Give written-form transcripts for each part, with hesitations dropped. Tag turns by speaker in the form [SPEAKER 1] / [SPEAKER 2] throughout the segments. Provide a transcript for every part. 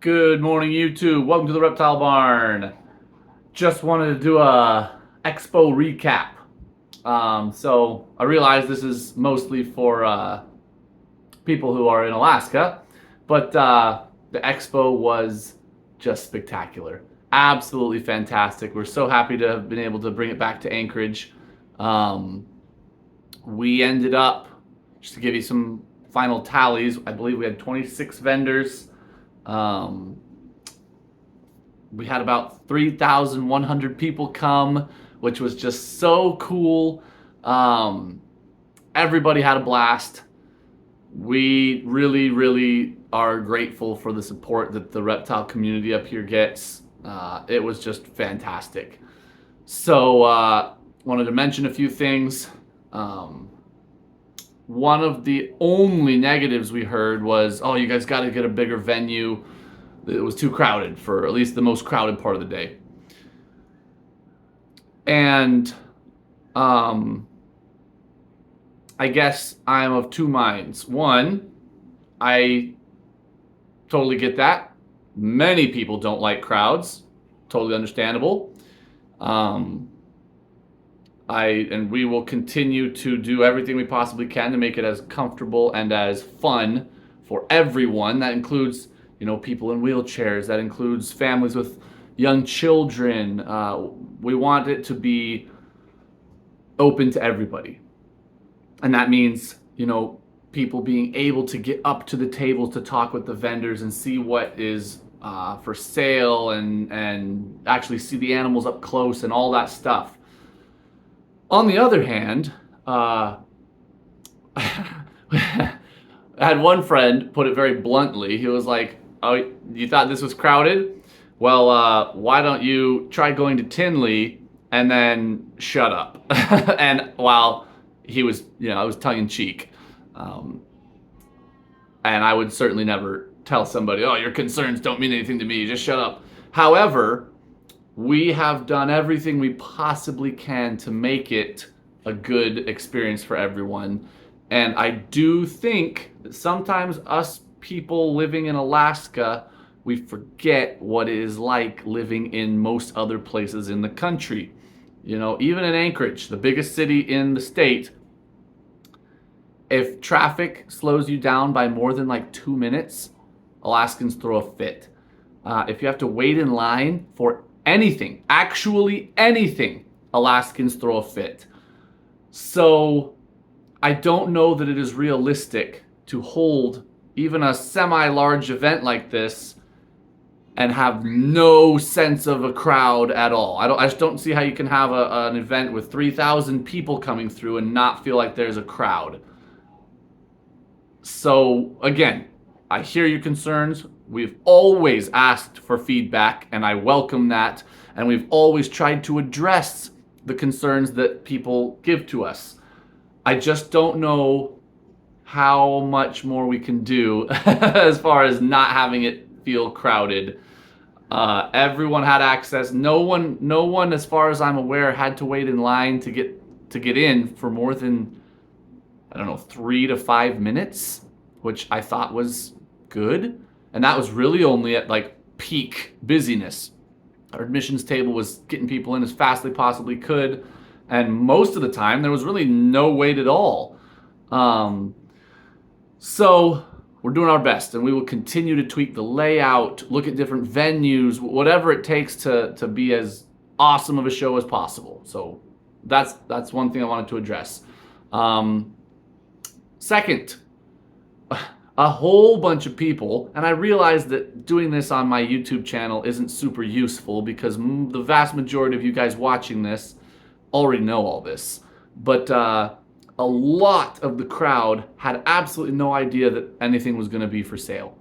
[SPEAKER 1] Good morning, YouTube. Welcome to the Reptile Barn. Just wanted to do a Expo recap. So I realize this is mostly for people who are in Alaska, but the Expo was just spectacular. Absolutely fantastic. We're so happy to have been able to bring it back to Anchorage. We ended up, just to give you some final tallies, I believe we had 26 vendors. We had about 3,100 people come, which was just so cool. Everybody had a blast. We really are grateful for the support that the reptile community up here gets. It was just fantastic. So, wanted to mention a few things. One of the only negatives we heard was, oh, you guys got to get a bigger venue. It was too crowded for at least the most crowded part of the day. And I guess I'm of two minds. One, I totally get that. Many people don't like crowds. Totally understandable. And we will continue to do everything we possibly can to make it as comfortable and as fun for everyone. That includes, people in wheelchairs. That includes families with young children. We want it to be open to everybody. And that means, people being able to get up to the tables to talk with the vendors and see what is for sale and actually see the animals up close and all that stuff. On the other hand, I had one friend put it very bluntly. He was like, "Oh, you thought this was crowded? Well, why don't you try going to Tinley and then shut up?" And while he was, I was tongue in cheek. And I would certainly never tell somebody, "Oh, your concerns don't mean anything to me. Just shut up." However, we have done everything we possibly can to make it a good experience for everyone. And I do think that sometimes us people living in Alaska, we forget what it is like living in most other places in the country. Even in Anchorage, the biggest city in the state, if traffic slows you down by more than like 2 minutes, Alaskans throw a fit. If you have to wait in line for anything, actually anything, Alaskans throw a fit. So I don't know that it is realistic to hold even a semi-large event like this and have no sense of a crowd at all. I just don't see how you can have an event with 3,000 people coming through and not feel like there's a crowd. So again, I hear your concerns. We've always asked for feedback, and I welcome that. And we've always tried to address the concerns that people give to us. I just don't know how much more we can do as far as not having it feel crowded. Everyone had access. No one, as far as I'm aware, had to wait in line to get in for more than, I don't know, 3 to 5 minutes, which I thought was good. And that was really only at like peak busyness. Our admissions table was getting people in as fast as they possibly could. And most of the time, there was really no wait at all. So we're doing our best, and we will continue to tweak the layout, look at different venues, whatever it takes to be as awesome of a show as possible. So that's one thing I wanted to address. Second, a whole bunch of people, and I realize that doing this on my YouTube channel isn't super useful because the vast majority of you guys watching this already know all this, but a lot of the crowd had absolutely no idea that anything was going to be for sale.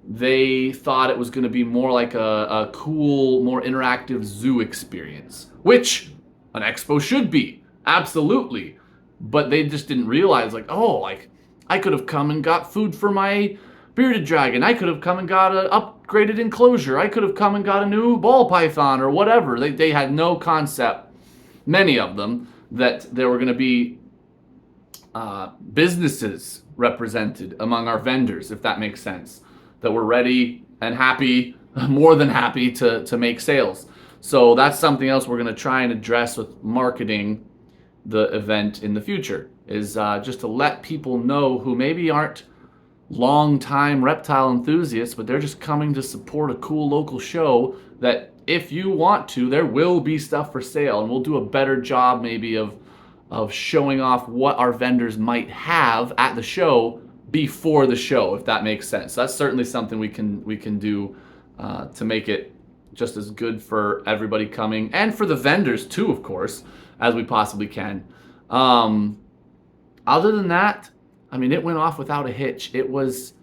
[SPEAKER 1] They thought it was going to be more like a cool, more interactive zoo experience, which an expo should be, absolutely. But they just didn't realize, I could have come and got food for my bearded dragon. I could have come and got an upgraded enclosure. I could have come and got a new ball python or whatever. They had no concept, many of them, that there were going to be businesses represented among our vendors, if that makes sense, that were ready and happy, more than happy to make sales. So that's something else we're going to try and address with marketing the event in the future, is just to let people know who maybe aren't long-time reptile enthusiasts, but they're just coming to support a cool local show, that if you want to, there will be stuff for sale, and we'll do a better job maybe of showing off what our vendors might have at the show before the show, if that makes sense. So that's certainly something we can do to make it just as good for everybody coming, and for the vendors too, of course, as we possibly can. Other than that, I mean, it went off without a hitch. It was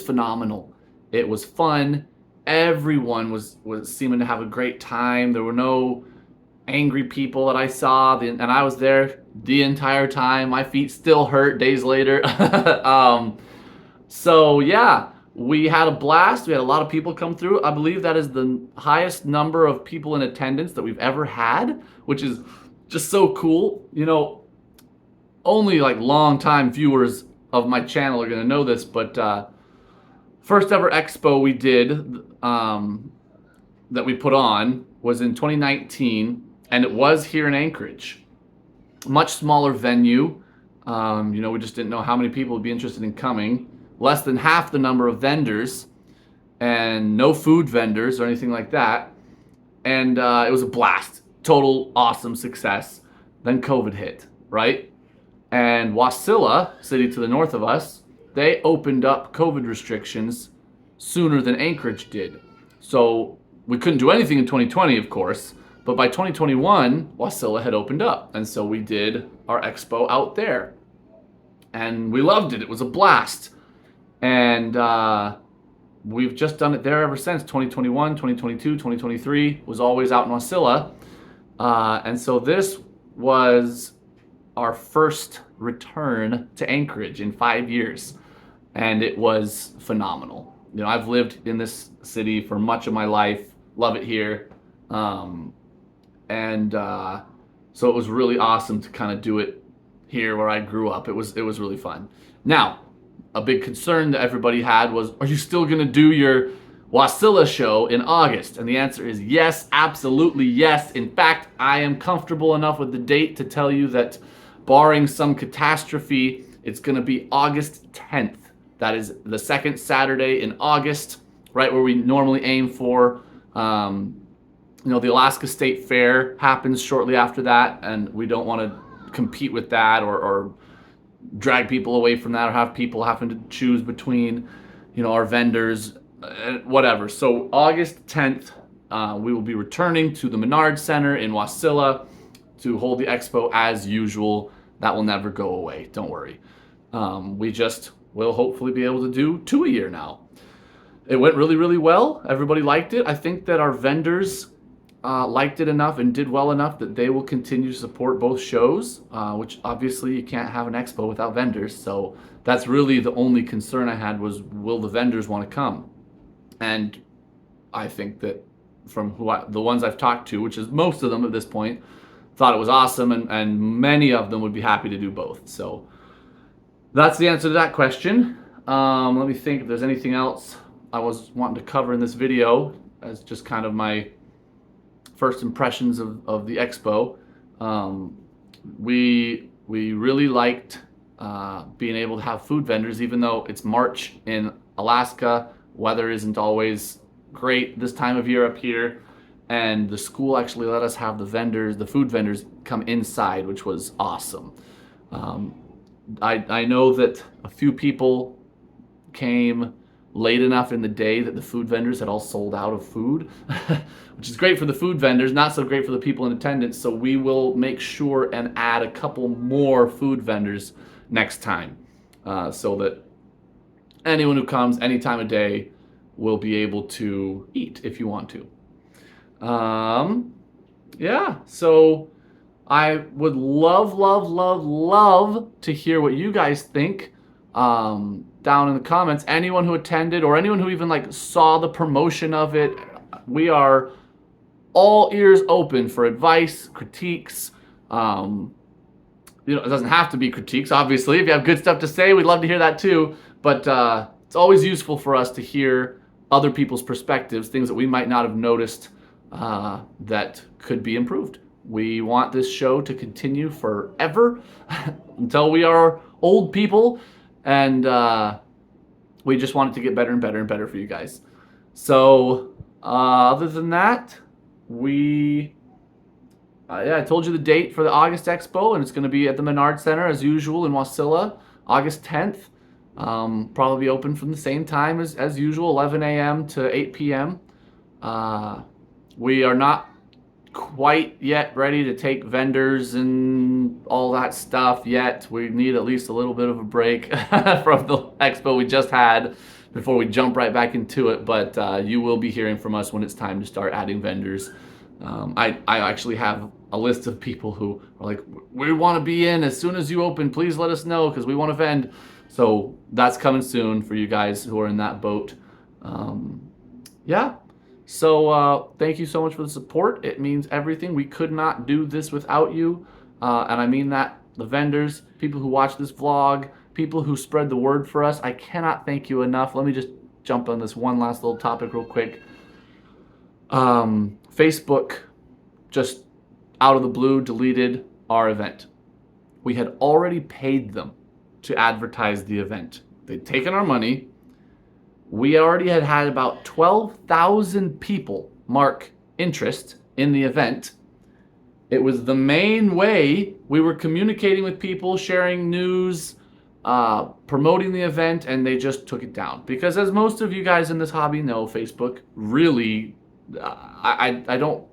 [SPEAKER 1] phenomenal. It was fun. Everyone was seeming to have a great time. There were no angry people that I saw, and I was there the entire time. My feet still hurt days later. So yeah, we had a blast. We had a lot of people come through. I believe that is the highest number of people in attendance that we've ever had, which is just so cool. You know, only like long-time viewers of my channel are going to know this, but first ever expo we did that we put on was in 2019, and it was here in Anchorage. Much smaller venue. You know, we just didn't know how many people would be interested in coming. Less than half the number of vendors, and no food vendors or anything like that. And it was a blast. Total awesome success. Then COVID hit, right? And Wasilla, city to the north of us, they opened up COVID restrictions sooner than Anchorage did. So we couldn't do anything in 2020, of course, but by 2021, Wasilla had opened up. And so we did our expo out there. And we loved it. It was a blast. And we've just done it there ever since. 2021, 2022, 2023 was always out in Wasilla. And so this was our first return to Anchorage in 5 years, and it was phenomenal. You know, I've lived in this city for much of my life, love it here, so it was really awesome to kind of do it here where I grew up. It was really fun. Now, a big concern that everybody had was, are you still going to do your Wasilla show in August? And the answer is yes, absolutely yes. In fact, I am comfortable enough with the date to tell you that, barring some catastrophe, it's going to be August 10th. That is the second Saturday in August, right where we normally aim for. You know, the Alaska State Fair happens shortly after that, and we don't want to compete with that or drag people away from that, or have people having to choose between, you know, our vendors, whatever. So August 10th, we will be returning to the Menard Center in Wasilla to hold the expo as usual. That will never go away, don't worry. We just will hopefully be able to do 2 a year now. It went really, really well. Everybody liked it. I think that our vendors liked it enough and did well enough that they will continue to support both shows, which obviously you can't have an expo without vendors. So that's really the only concern I had, was, will the vendors want to come? And I think that from the ones I've talked to, which is most of them at this point, thought it was awesome, and many of them would be happy to do both. So that's the answer to that question. Let me think if there's anything else I was wanting to cover in this video as just kind of my first impressions of the expo. We really liked being able to have food vendors, even though it's March in Alaska. Weather isn't always great this time of year up here. And the school actually let us have the food vendors come inside, which was awesome. I know that a few people came late enough in the day that the food vendors had all sold out of food, which is great for the food vendors, not so great for the people in attendance. So we will make sure and add a couple more food vendors next time, so that anyone who comes any time of day will be able to eat if you want to. Yeah, so I would love to hear what you guys think down in the comments. Anyone who attended, or anyone who even like saw the promotion of it, we are all ears open for advice, critiques. You know, it doesn't have to be critiques, obviously. If you have good stuff to say, we'd love to hear that too. But it's always useful for us to hear other people's perspectives, things that we might not have noticed that could be improved. We want this show to continue forever until we are old people, and we just want it to get better and better and better for you guys. So other than that, I told you the date for the August Expo, and it's going to be at the Menard Center as usual in Wasilla, August 10th. Probably open from the same time as usual, 11 a.m. to 8 p.m. We are not quite yet ready to take vendors and all that stuff yet. We need at least a little bit of a break from the expo we just had before we jump right back into it, but you will be hearing from us when it's time to start adding vendors. I actually have a list of people who are like, we want to be in as soon as you open, please let us know because we want to vend. So that's coming soon for you guys who are in that boat. Yeah. So thank you so much for the support. It means everything. We could not do this without you. And I mean that. The vendors, people who watch this vlog, people who spread the word for us. I cannot thank you enough. Let me just jump on this one last little topic real quick. Facebook just out of the blue deleted our event. We had already paid them to advertise the event. They'd taken our money. We already had about 12,000 people mark interest in the event. It was the main way we were communicating with people, sharing news, promoting the event, and they just took it down. Because as most of you guys in this hobby know, Facebook really, I don't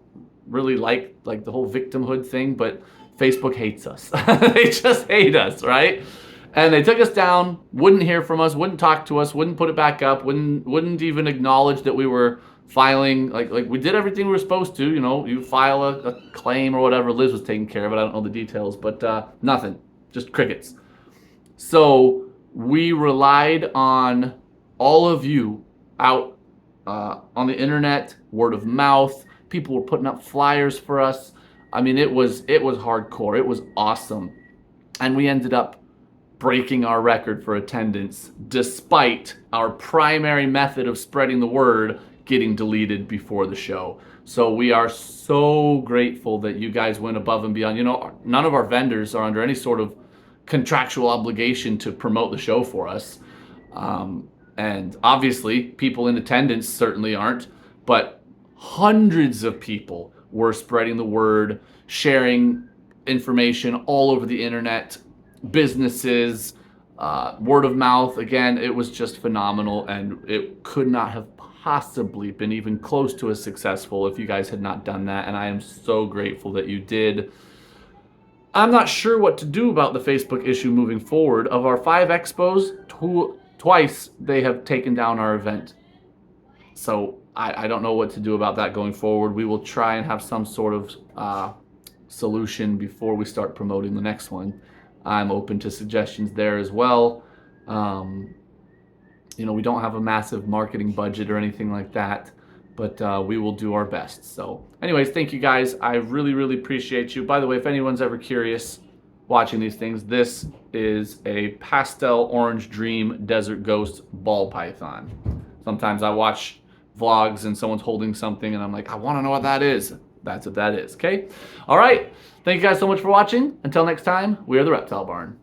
[SPEAKER 1] really like the whole victimhood thing, but Facebook hates us. They just hate us, right? And they took us down, wouldn't hear from us, wouldn't talk to us, wouldn't put it back up, wouldn't even acknowledge that we were filing, like we did everything we were supposed to, you file a claim or whatever. Liz was taking care of it, I don't know the details, but nothing, just crickets. So we relied on all of you out on the internet, word of mouth. People were putting up flyers for us. I mean, it was hardcore. It was awesome. And we ended up breaking our record for attendance despite our primary method of spreading the word getting deleted before the show. So we are so grateful that you guys went above and beyond. None of our vendors are under any sort of contractual obligation to promote the show for us. And obviously people in attendance certainly aren't, but hundreds of people were spreading the word, sharing information all over the internet, businesses, word of mouth. Again, it was just phenomenal, and it could not have possibly been even close to as successful if you guys had not done that, and I am so grateful that you did. I'm not sure what to do about the Facebook issue moving forward. Of our 5 expos, twice they have taken down our event. So I don't know what to do about that going forward. We will try and have some sort of solution before we start promoting the next one. I'm open to suggestions there as well. We don't have a massive marketing budget or anything like that, but we will do our best. So anyways, thank you guys. I really, really appreciate you. By the way, if anyone's ever curious watching these things, this is a pastel orange dream desert ghost ball python. Sometimes I watch vlogs and someone's holding something and I'm like, I want to know what that is. That's what that is, okay? All right. Thank you guys so much for watching. Until next time, we are the Reptile Barn.